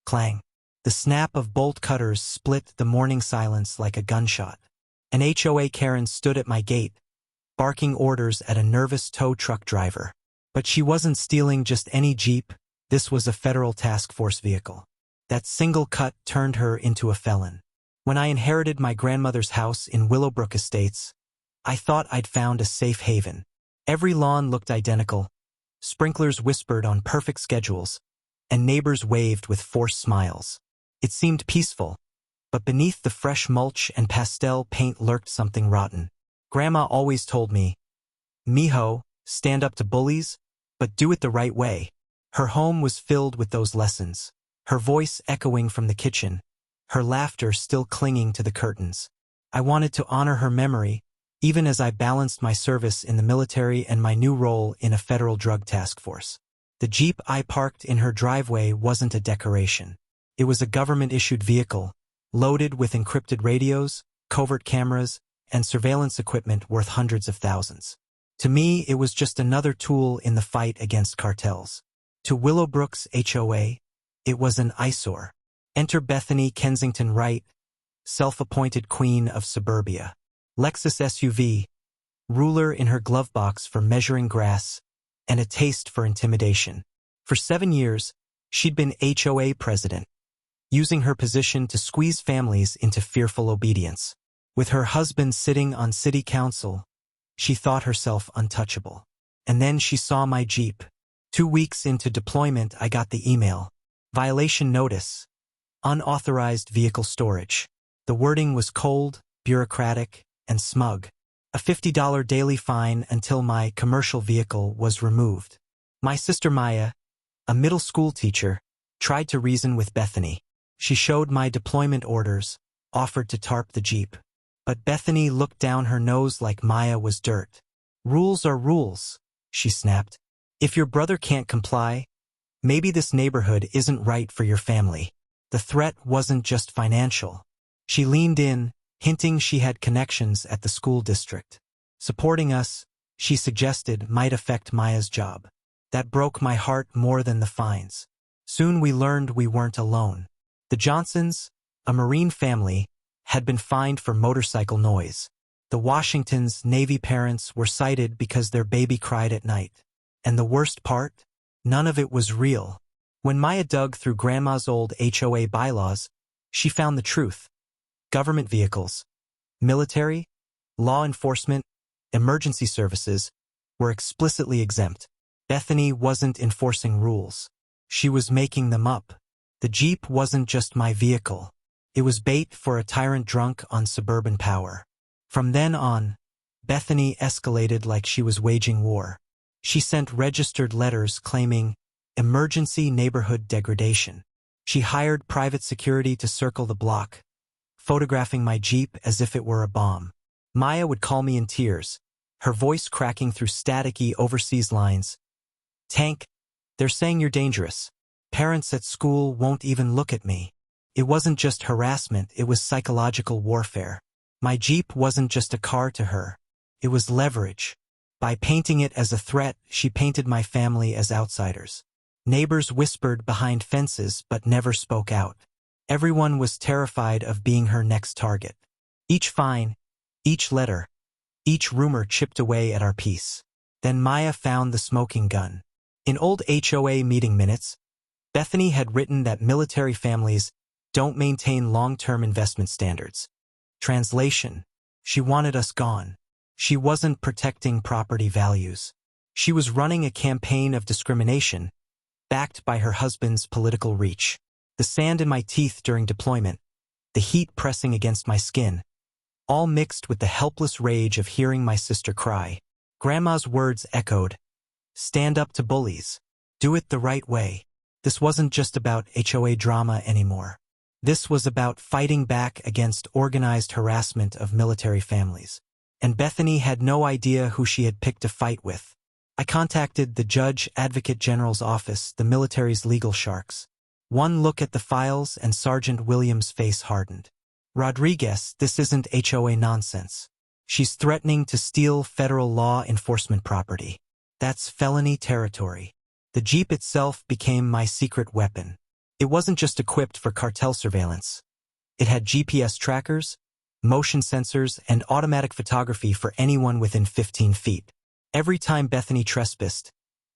Clang. The snap of bolt cutters split the morning silence like a gunshot. An HOA Karen stood at my gate, barking orders at a nervous tow truck driver. But she wasn't stealing just any Jeep. This was a federal task force vehicle. That single cut turned her into a felon. When I inherited my grandmother's house in Willowbrook Estates, I thought I'd found a safe haven. Every lawn looked identical, sprinklers whispered on perfect schedules, and neighbors waved with forced smiles. It seemed peaceful, but beneath the fresh mulch and pastel paint lurked something rotten. Grandma always told me, "Mijo, stand up to bullies, but do it the right way." Her home was filled with those lessons, her voice echoing from the kitchen, her laughter still clinging to the curtains. I wanted to honor her memory, even as I balanced my service in the military and my new role in a federal drug task force. The Jeep I parked in her driveway wasn't a decoration. It was a government-issued vehicle, loaded with encrypted radios, covert cameras, and surveillance equipment worth hundreds of thousands. To me, it was just another tool in the fight against cartels. To Willowbrook's HOA, it was an eyesore. Enter Bethany Kensington Wright, self-appointed queen of suburbia. Lexus SUV, ruler in her glove box for measuring grass, and a taste for intimidation. For 7 years, she'd been HOA president, using her position to squeeze families into fearful obedience. With her husband sitting on city council, she thought herself untouchable. And then she saw my Jeep. 2 weeks into deployment, I got the email. Violation notice. Unauthorized vehicle storage. The wording was cold, bureaucratic, and smug. A $50 daily fine until my commercial vehicle was removed. My sister Maya, a middle school teacher, tried to reason with Bethany. She showed my deployment orders, offered to tarp the Jeep. But Bethany looked down her nose like Maya was dirt. "Rules are rules," she snapped. "If your brother can't comply, maybe this neighborhood isn't right for your family." The threat wasn't just financial. She leaned in, hinting she had connections at the school district. Supporting us, she suggested, might affect Maya's job. That broke my heart more than the fines. Soon we learned we weren't alone. The Johnsons, a Marine family, had been fined for motorcycle noise. The Washingtons' Navy parents were cited because their baby cried at night. And the worst part? None of it was real. When Maya dug through Grandma's old HOA bylaws, she found the truth. Government vehicles, military, law enforcement, emergency services were explicitly exempt. Bethany wasn't enforcing rules. She was making them up. The Jeep wasn't just my vehicle. It was bait for a tyrant drunk on suburban power. From then on, Bethany escalated like she was waging war. She sent registered letters claiming emergency neighborhood degradation. She hired private security to circle the block, photographing my Jeep as if it were a bomb. Maya would call me in tears, her voice cracking through staticky overseas lines. "Tank, they're saying you're dangerous. Parents at school won't even look at me." It wasn't just harassment, it was psychological warfare. My Jeep wasn't just a car to her. It was leverage. By painting it as a threat, she painted my family as outsiders. Neighbors whispered behind fences but never spoke out. Everyone was terrified of being her next target. Each fine, each letter, each rumor chipped away at our peace. Then Maya found the smoking gun. In old HOA meeting minutes, Bethany had written that military families don't maintain long-term investment standards. Translation: she wanted us gone. She wasn't protecting property values. She was running a campaign of discrimination, backed by her husband's political reach. The sand in my teeth during deployment, the heat pressing against my skin, all mixed with the helpless rage of hearing my sister cry. Grandma's words echoed, "Stand up to bullies. Do it the right way." This wasn't just about HOA drama anymore. This was about fighting back against organized harassment of military families. And Bethany had no idea who she had picked a fight with. I contacted the Judge Advocate General's office, the military's legal sharks. One look at the files and Sergeant Williams' face hardened. "Rodriguez, this isn't HOA nonsense. She's threatening to steal federal law enforcement property. That's felony territory." The Jeep itself became my secret weapon. It wasn't just equipped for cartel surveillance. It had GPS trackers, motion sensors, and automatic photography for anyone within 15 feet. Every time Bethany trespassed,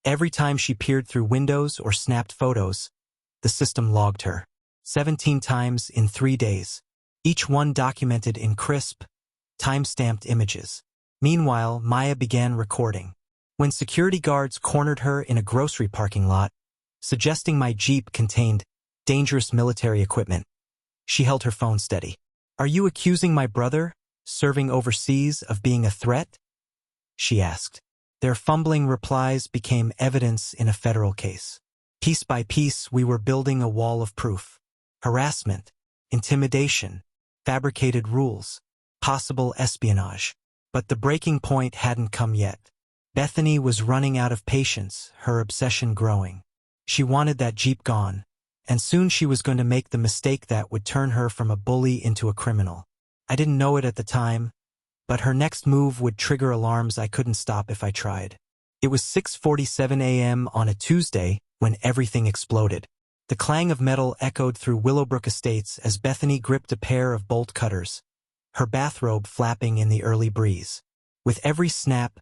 every time she peered through windows or snapped photos, the system logged her. 17 times in 3 days. Each one documented in crisp, time-stamped images. Meanwhile, Maya began recording. When security guards cornered her in a grocery parking lot, suggesting my Jeep contained dangerous military equipment, she held her phone steady. "Are you accusing my brother, serving overseas, of being a threat?" she asked. Their fumbling replies became evidence in a federal case. Piece by piece, we were building a wall of proof. Harassment, intimidation, fabricated rules, possible espionage. But the breaking point hadn't come yet. Bethany was running out of patience, her obsession growing. She wanted that Jeep gone, and soon she was going to make the mistake that would turn her from a bully into a criminal. I didn't know it at the time, but her next move would trigger alarms I couldn't stop if I tried. It was 6:47 a.m. on a Tuesday when everything exploded. The clang of metal echoed through Willowbrook Estates as Bethany gripped a pair of bolt cutters, her bathrobe flapping in the early breeze. With every snap,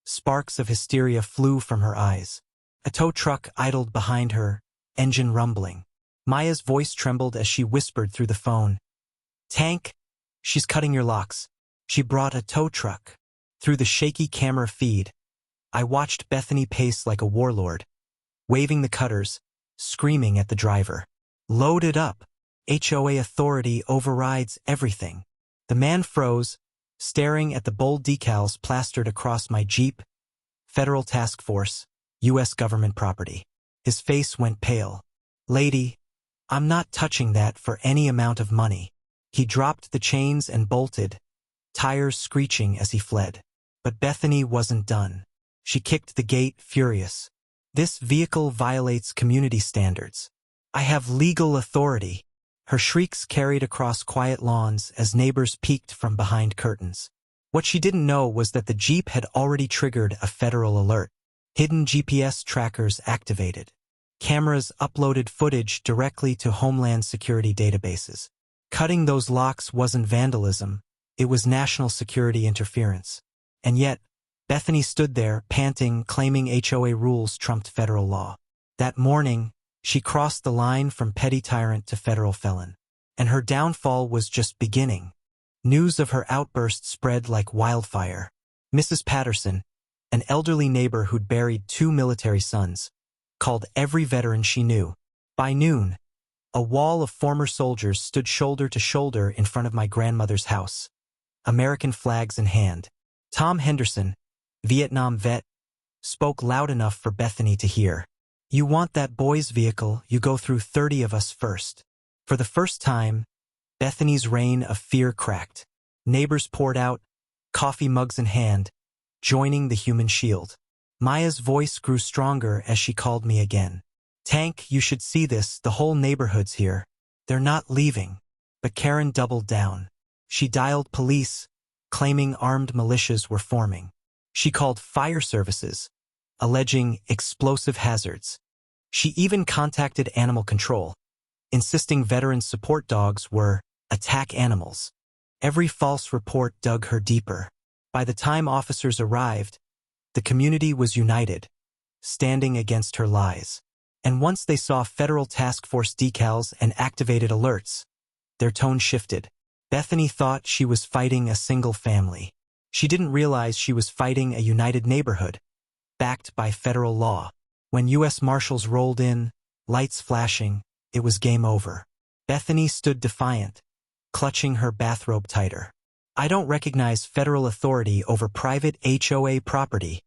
sparks of hysteria flew from her eyes. A tow truck idled behind her, engine rumbling. Maya's voice trembled as she whispered through the phone. "Tank, she's cutting your locks." She brought a tow truck. Through the shaky camera feed, I watched Bethany pace like a warlord, waving the cutters, screaming at the driver. "Load it up. HOA authority overrides everything." The man froze, staring at the bold decals plastered across my Jeep. Federal Task Force, U.S. government property. His face went pale. "Lady, I'm not touching that for any amount of money." He dropped the chains and bolted, tires screeching as he fled. But Bethany wasn't done. She kicked the gate, furious. "This vehicle violates community standards. I have legal authority." Her shrieks carried across quiet lawns as neighbors peeked from behind curtains. What she didn't know was that the Jeep had already triggered a federal alert. Hidden GPS trackers activated. Cameras uploaded footage directly to Homeland Security databases. Cutting those locks wasn't vandalism, it was national security interference. And yet, Bethany stood there, panting, claiming HOA rules trumped federal law. That morning, she crossed the line from petty tyrant to federal felon. And her downfall was just beginning. News of her outburst spread like wildfire. Mrs. Patterson, an elderly neighbor who'd buried 2 military sons, called every veteran she knew. By noon, a wall of former soldiers stood shoulder to shoulder in front of my grandmother's house, American flags in hand. Tom Henderson, Vietnam vet, spoke loud enough for Bethany to hear. "You want that boy's vehicle, you go through 30 of us first." For the first time, Bethany's reign of fear cracked. Neighbors poured out, coffee mugs in hand, joining the human shield. Maya's voice grew stronger as she called me again. "Tank, you should see this, the whole neighborhood's here. They're not leaving." But Karen doubled down. She dialed police, claiming armed militias were forming. She called fire services, alleging explosive hazards. She even contacted animal control, insisting veteran support dogs were attack animals. Every false report dug her deeper. By the time officers arrived, the community was united, standing against her lies. And once they saw Federal Task Force decals and activated alerts, their tone shifted. Bethany thought she was fighting a single family. She didn't realize she was fighting a united neighborhood, backed by federal law. When U.S. Marshals rolled in, lights flashing, it was game over. Bethany stood defiant, clutching her bathrobe tighter. "I don't recognize federal authority over private HOA property,"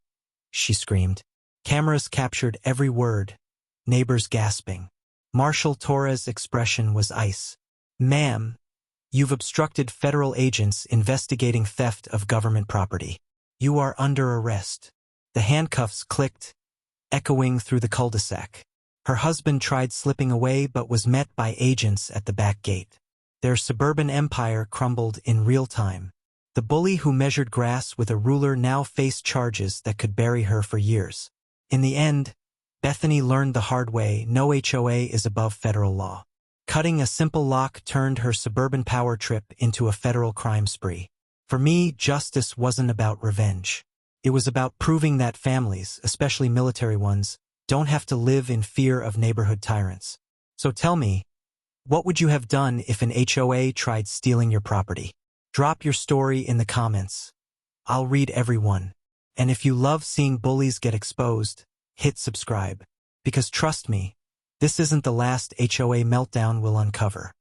she screamed. Cameras captured every word, neighbors gasping. Marshal Torres' expression was ice. "Ma'am, you've obstructed federal agents investigating theft of government property. You are under arrest." The handcuffs clicked, echoing through the cul-de-sac. Her husband tried slipping away but was met by agents at the back gate. Their suburban empire crumbled in real time. The bully who measured grass with a ruler now faced charges that could bury her for years. In the end, Bethany learned the hard way, no HOA is above federal law. Cutting a simple lock turned her suburban power trip into a federal crime spree. For me, justice wasn't about revenge. It was about proving that families, especially military ones, don't have to live in fear of neighborhood tyrants. So tell me, what would you have done if an HOA tried stealing your property? Drop your story in the comments. I'll read every one. And if you love seeing bullies get exposed, hit subscribe. Because trust me, this isn't the last HOA meltdown we'll uncover.